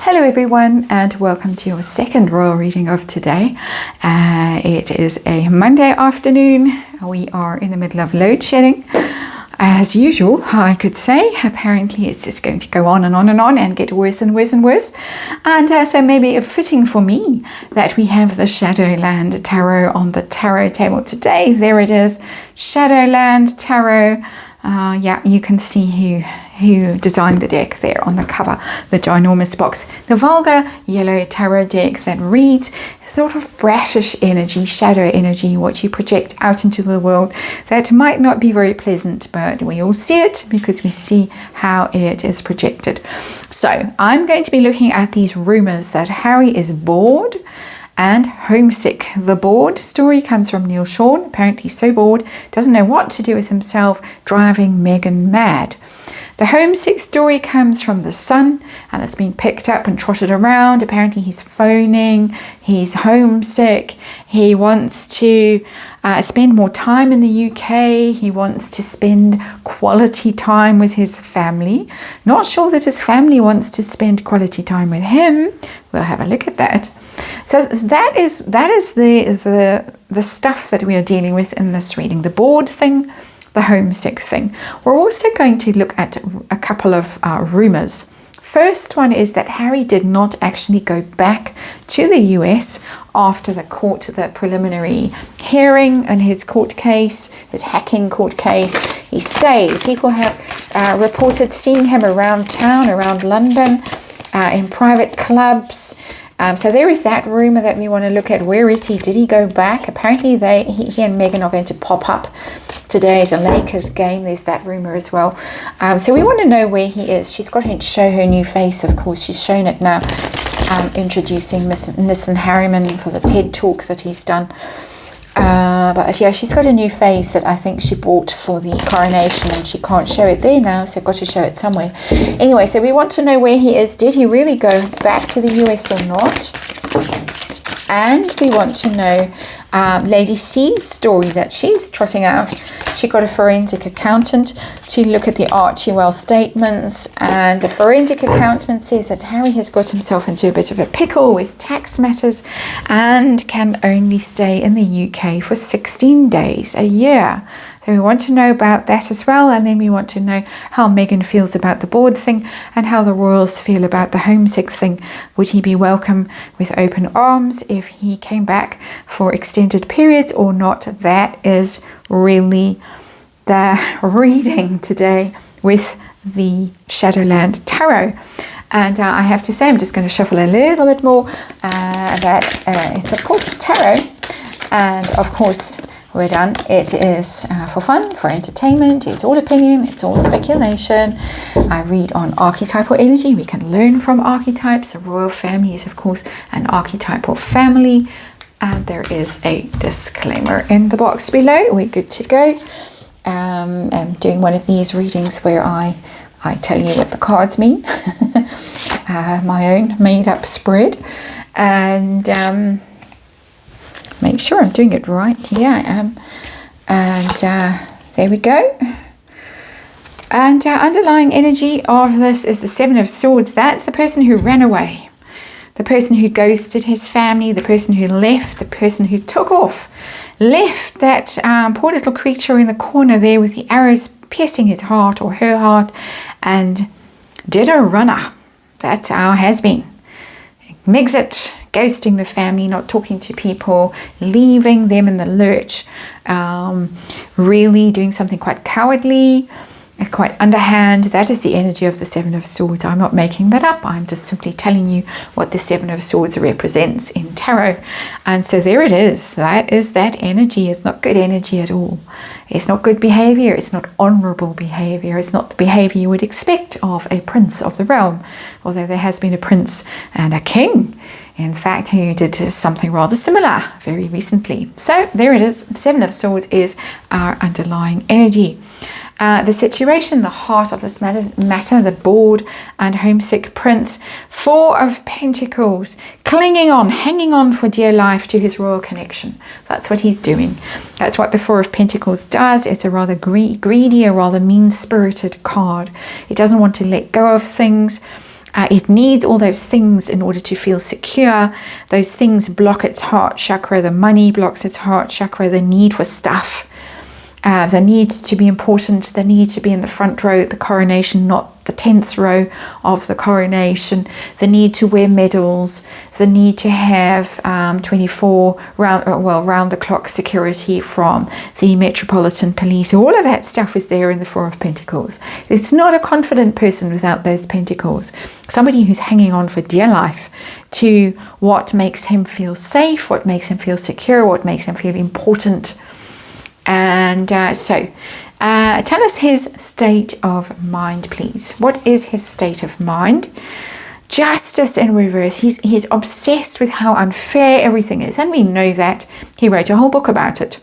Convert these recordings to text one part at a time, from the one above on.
Hello everyone, and welcome to your second royal reading of today. It is a Monday afternoon. We are in the middle of load shedding. As usual, I could say, apparently it's just going to go on and on and on and get worse and worse and worse. And so maybe fitting for me that we have the Shadowland Tarot on the tarot table today. There it is, Shadowland Tarot. Yeah, you can see who designed the deck there on the cover, the ginormous box. The vulgar yellow tarot deck that reads sort of bratish energy, shadow energy, what you project out into the world that might not be very pleasant, but we all see it because we see how it is projected. So I'm going to be looking at these rumors that Harry is bored and homesick. The bored story comes from Neil Sean, apparently so bored, doesn't know what to do with himself, driving Meghan mad. The homesick story comes from the Sun, and it's been picked up and trotted around. Apparently he's phoning, he's homesick, he wants to spend more time in the UK, he wants to spend quality time with his family. Not sure that his family wants to spend quality time with him. We'll have a look at that. So that is the stuff that we are dealing with in this reading. The bored thing, the homesick thing. We're also going to look at a couple of rumors. First one is that Harry did not actually go back to the US after the preliminary hearing in his court case, his hacking court case. He stayed. People have reported seeing him around town, around London, in private clubs. So there is that rumor that we want to look at. Where is he? Did he go back? Apparently he and Meghan are going to pop up today at a Lakers game. There's that rumor as well. So we want to know where he is. She's got to show her new face, of course. She's shown it now, introducing Nissan Harriman for the TED Talk that he's done. But yeah, she's got a new face that I think she bought for the coronation, and she can't show it there now, so I've got to show it somewhere. Anyway, so we want to know where he is. Did he really go back to the US or not? And we want to know Lady C's story that she's trotting out. She got a forensic accountant to look at the Archewell statements, and the forensic accountant says that Harry has got himself into a bit of a pickle with tax matters and can only stay in the UK for 16 days a year. So we want to know about that as well, and then we want to know how Meghan feels about the board thing and how the royals feel about the homesick thing. Would he be welcome with open arms if he came back for extended periods or not? That is really the reading today with the Shadowland Tarot. And I have to say, I'm just going to shuffle a little bit more. It's of course tarot, and of course we're done. It is for fun, for entertainment. It's all opinion, it's all speculation. I read on archetypal energy. We can learn from archetypes. The royal family is, of course, an archetypal family. And there is a disclaimer in the box below. We're good to go. I'm doing one of these readings where I tell you what the cards mean. My own made-up spread. And make sure I'm doing it right. Yeah, I am. And there we go. And underlying energy of this is the Seven of Swords. That's the person who ran away, the person who ghosted his family, the person who left, the person who took off, left that poor little creature in the corner there with the arrows piercing his heart or her heart, and did a runner. That's our Hasbeen. Megxit, ghosting the family, not talking to people, leaving them in the lurch, really doing something quite cowardly, quite underhand. That is the energy of the Seven of Swords. I'm not making that up. I'm just simply telling you what the Seven of Swords represents in tarot. And so there it is. That is that energy. It's not good energy at all. It's not good behavior. It's not honorable behavior. It's not the behavior you would expect of a prince of the realm, although there has been a prince and a king, in fact, who did something rather similar very recently. So there it is. Seven of Swords is our underlying energy. The situation, the heart of this matter, the bored and homesick prince. Four of Pentacles, clinging on, hanging on for dear life to his royal connection. That's what he's doing. That's what the Four of Pentacles does. It's a rather greedy, a rather mean-spirited card. It doesn't want to let go of things. It needs all those things in order to feel secure. Those things block its heart chakra. The money blocks its heart chakra. The need for stuff. The need to be important, the need to be in the front row at the coronation, not the 10th row of the coronation, the need to wear medals, the need to have 24 round the clock security from the Metropolitan Police. All of that stuff is there in the Four of Pentacles. It's not a confident person without those pentacles. Somebody who's hanging on for dear life to what makes him feel safe, what makes him feel secure, what makes him feel important. And so tell us his state of mind, please. What is his state of mind? Justice in reverse. He's obsessed with how unfair everything is, and we know that. He wrote a whole book about it.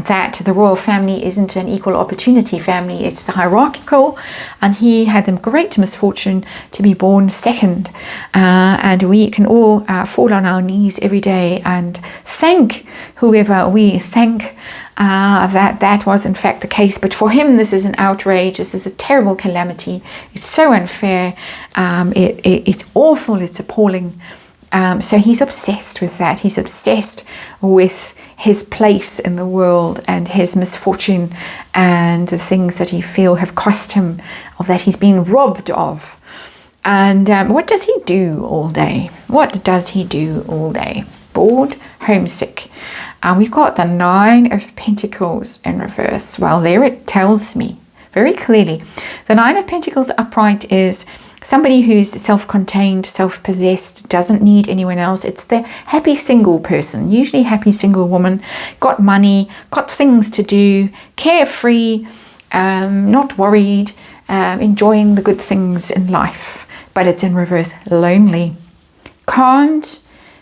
That the royal family isn't an equal opportunity family, it's hierarchical, and he had the great misfortune to be born second. And we can all fall on our knees every day and thank whoever we thank that was in fact the case. But for him, this is an outrage, this is a terrible calamity, it's so unfair, it's awful, it's appalling. So he's obsessed with that. He's obsessed with his place in the world and his misfortune and the things that he feels have cost him, or that he's been robbed of. And what does he do all day? What does he do all day? Bored, homesick. We've got the Nine of Pentacles in reverse. Well, there it tells me very clearly. The Nine of Pentacles upright is somebody who's self-contained, self-possessed, doesn't need anyone else. It's the happy single person, usually happy single woman, got money, got things to do, carefree, not worried, enjoying the good things in life. But it's in reverse, lonely.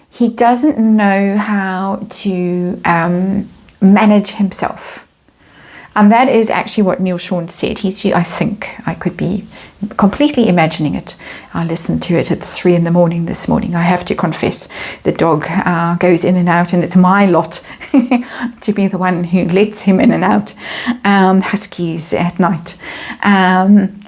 He doesn't know how to manage himself. And that is actually what Neil Sean said. I think I could be completely imagining it. I listened to it at 3 a.m. this morning. I have to confess, the dog goes in and out, and it's my lot to be the one who lets him in and out. Huskies at night.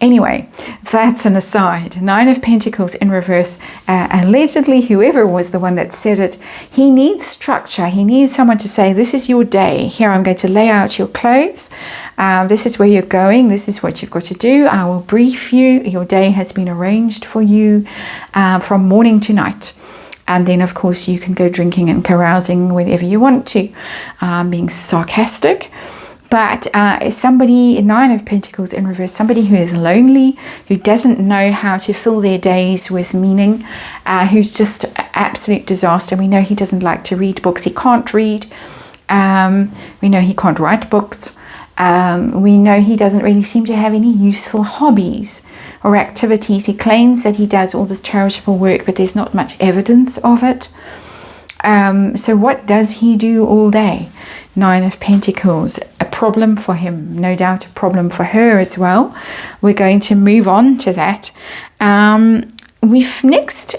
Anyway, that's an aside. Nine of Pentacles in reverse. Allegedly, whoever was the one that said it, he needs structure. He needs someone to say, this is your day. Here, I'm going to lay out your clothes. This is where you're going. This is what you've got to do. I will brief you. Your day has been arranged for you from morning to night. And then, of course, you can go drinking and carousing whenever you want to. Being sarcastic. But somebody, Nine of Pentacles in reverse, somebody who is lonely, who doesn't know how to fill their days with meaning, who's just an absolute disaster. We know he doesn't like to read books. He can't read. We know he can't write books. We know he doesn't really seem to have any useful hobbies or activities. He claims that he does all this charitable work, but there's not much evidence of it. So what does he do all day? Nine of Pentacles, a problem for him, no doubt a problem for her as well. We're going to move on to that. We've next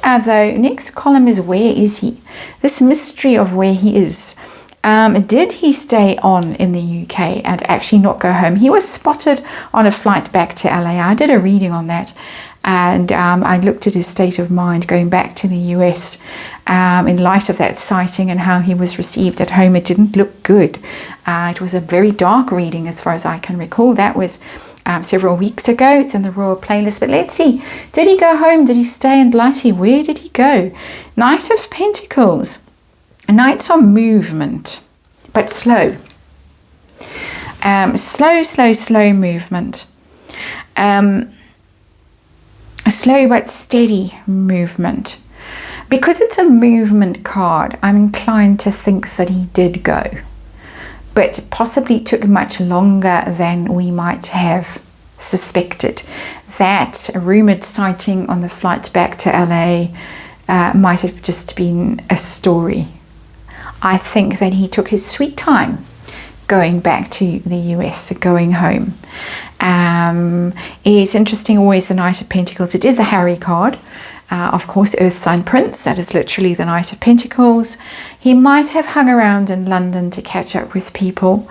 column is, where is he? This mystery of where he is. Did he stay on in the UK and actually not go home? He was spotted on a flight back to LA. I did a reading on that, and I looked at his state of mind going back to the US in light of that sighting and how he was received at home. It didn't look good. It was a very dark reading as far as I can recall. That was several weeks ago. It's in the Royal playlist. But let's see. Did he go home? Did he stay in Blighty? Where did he go? Knight of Pentacles. Knights are movement, but slow. Slow movement. A slow but steady movement. Because it's a movement card, I'm inclined to think that he did go, but possibly took much longer than we might have suspected. That rumoured sighting on the flight back to LA might have just been a story. I think that he took his sweet time going back to the US, going home. It's interesting, always the Knight of Pentacles. It is the Harry card. Of course, Earth Sign Prince, that is literally the Knight of Pentacles. He might have hung around in London to catch up with people.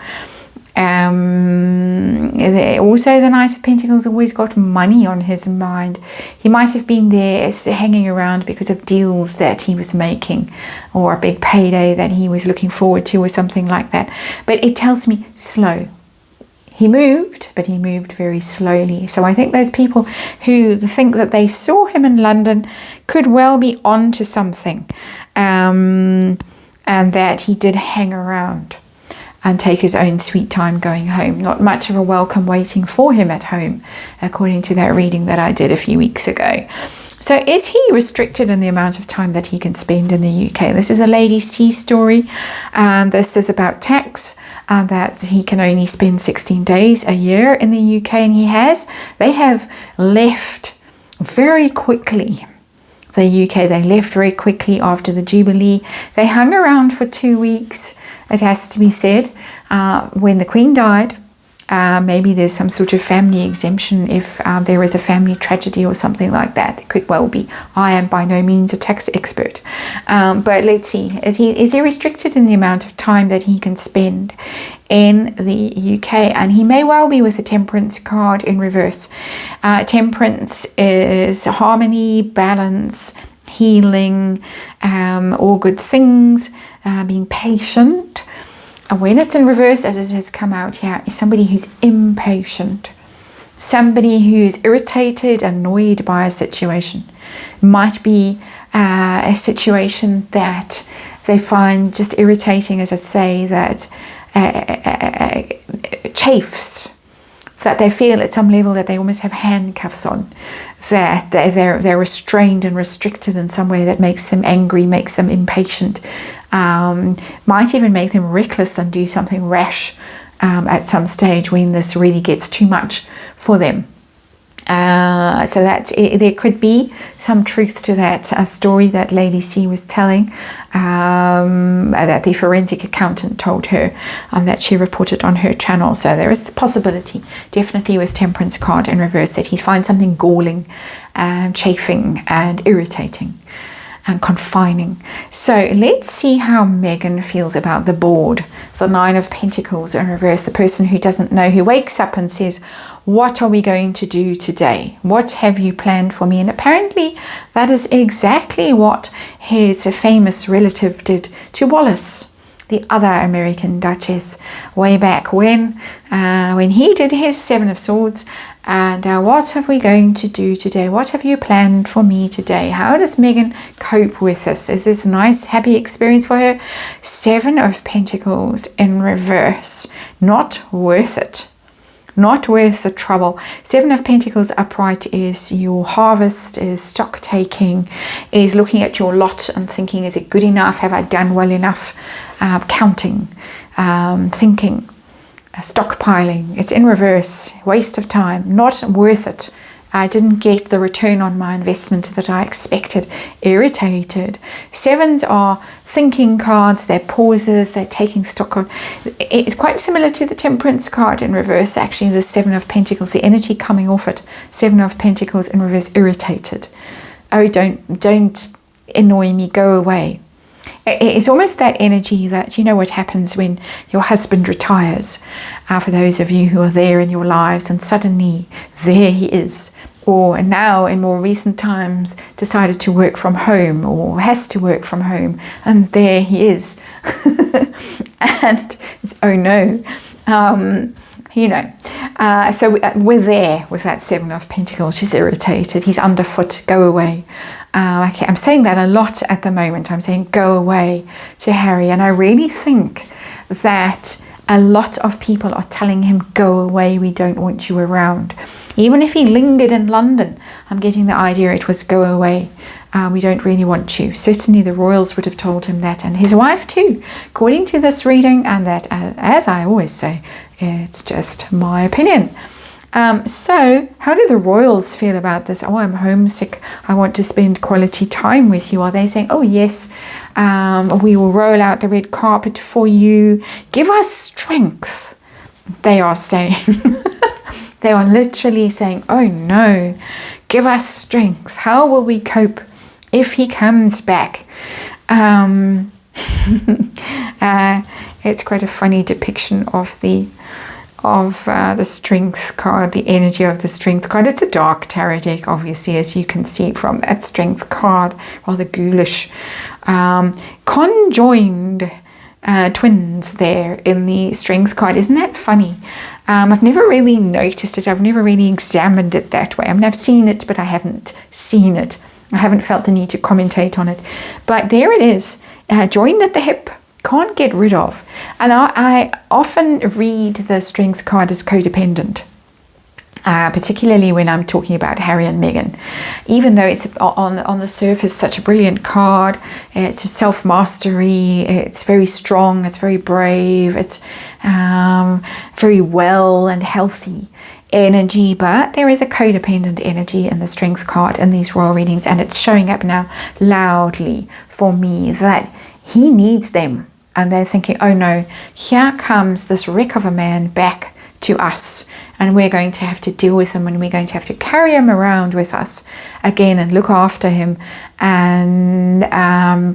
Also, the Knight of Pentacles always got money on his mind. He might have been there hanging around because of deals that he was making, or a big payday that he was looking forward to, or something like that. But it tells me slow. He moved, but he moved very slowly. So I think those people who think that they saw him in London could well be onto something, and that he did hang around and take his own sweet time going home. Not much of a welcome waiting for him at home, according to that reading that I did a few weeks ago. So is he restricted in the amount of time that he can spend in the UK? This is a Lady C story, and this is about tax, and that he can only spend 16 days a year in the UK, and they have left very quickly. The UK, they left very quickly after the Jubilee. They hung around for 2 weeks, it has to be said, when the Queen died. Maybe there's some sort of family exemption if there is a family tragedy or something like that. It could well be. I am by no means a tax expert. But let's see. Is he restricted in the amount of time that he can spend in the UK? And he may well be with the Temperance card in reverse. Temperance is harmony, balance, healing, all good things, being patient. And when it's in reverse, as it has come out here, is somebody who's impatient, somebody who's irritated, annoyed by a situation. Might be a situation that they find just irritating, as I say, that chafes, that they feel at some level that they almost have handcuffs on, that they're restrained and restricted in some way that makes them angry, makes them impatient, might even make them reckless and do something rash at some stage when this really gets too much for them. So that there could be some truth to that story that Lady C was telling, that the forensic accountant told her, that she reported on her channel. So there is the possibility, definitely with Temperance card in reverse, that he finds something galling and chafing and irritating and confining. So let's see how Megan feels about the board. The Nine of Pentacles in reverse, the person who doesn't know, who wakes up and says, what are we going to do today? What have you planned for me? And apparently that is exactly what his famous relative did to Wallis, the other American Duchess, way back when he did his Seven of Swords. And what are we going to do today? What have you planned for me today? How does Megan cope with this? Is this a nice, happy experience for her? Seven of Pentacles in reverse. Not worth it. Not worth the trouble. Seven of Pentacles upright is your harvest, is stock taking, is looking at your lot and thinking, is it good enough? Have I done well enough? Counting, thinking. Stockpiling. It's in reverse. Waste of time. Not worth it. I didn't get the return on my investment that I expected. Irritated. Sevens are thinking cards. They're pauses. They're taking stock on. It's quite similar to the Temperance card in reverse, actually. The Seven of Pentacles. The energy coming off it. Seven of Pentacles in reverse. Irritated. Oh, don't annoy me. Go away. It's almost that energy that, you know what happens when your husband retires, for those of you who are there in your lives, and suddenly there he is, or now in more recent times decided to work from home or has to work from home, and there he is. And it's, oh no. So we're there with that Seven of Pentacles. She's irritated. He's underfoot. Go away. Okay, I'm saying that a lot at the moment. I'm saying go away to Harry. And I really think that a lot of people are telling him, go away, we don't want you around. Even if he lingered in London, I'm getting the idea it was go away. We don't really want you. Certainly the royals would have told him that, and his wife too, according to this reading. And that, as I always say, it's just my opinion. So how do the royals feel about this? Oh, I'm homesick. I want to spend quality time with you. Are they saying, oh yes, we will roll out the red carpet for you. Give us strength. They are saying, they are literally saying, oh no, give us strength. How will we cope if he comes back? It's quite a funny depiction of the the Strength card, the energy of the Strength card. It's a dark tarot deck, obviously, as you can see from that Strength card, rather ghoulish. Conjoined twins there in the Strength card. Isn't that funny? I've never really noticed it. I've never really examined it that way. I mean, I've seen it, but I haven't seen it. I haven't felt the need to commentate on it. But there it is, joined at the hip. Can't get rid of. And I often read the Strength card as codependent, particularly when I'm talking about Harry and Meghan. Even though it's on the surface such a brilliant card, it's a self-mastery, it's very strong, it's very brave, it's very well and healthy energy, but there is a codependent energy in the Strength card in these royal readings, and it's showing up now loudly for me that he needs them. And they're thinking, oh no, here comes this wreck of a man back to us, and we're going to have to deal with him, and we're going to have to carry him around with us again and look after him and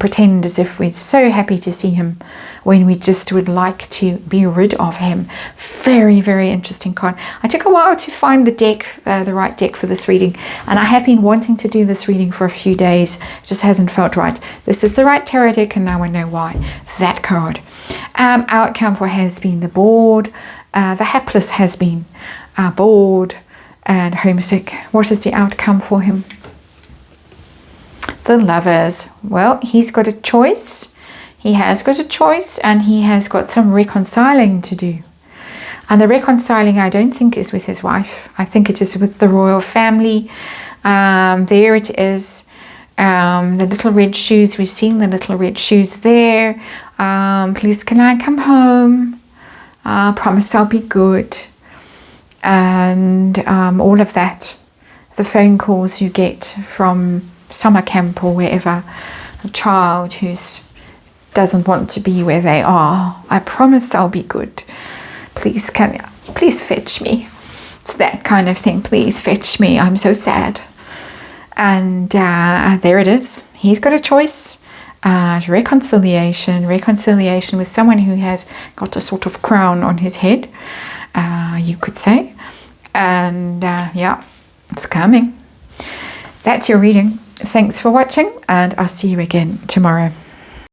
pretend as if we're so happy to see him when we just would like to be rid of him. Very, very interesting card. I took a while to find the deck, the right deck for this reading, and I have been wanting to do this reading for a few days. It just hasn't felt right. This is the right tarot deck, and now I know why. That card. Outcome for Hasbeen, the bored, the Hapless Hasbeen, bored and homesick. What is the outcome for him? The Lovers. Well, he's got a choice. He has got a choice, and he has got some reconciling to do. And the reconciling, I don't think, is with his wife. I think it is with the royal family. There it is. The little red shoes. We've seen the little red shoes there. Please, can I come home? Promise I'll be good. And all of that. The phone calls you get from summer camp or wherever. A child who doesn't want to be where they are. I promise I'll be good. Please fetch me. It's that kind of thing. Please fetch me. I'm so sad. And there it is. He's got a choice. Reconciliation with someone who has got a sort of crown on his head, you could say. And yeah, it's coming. That's your reading. Thanks for watching, and I'll see you again tomorrow.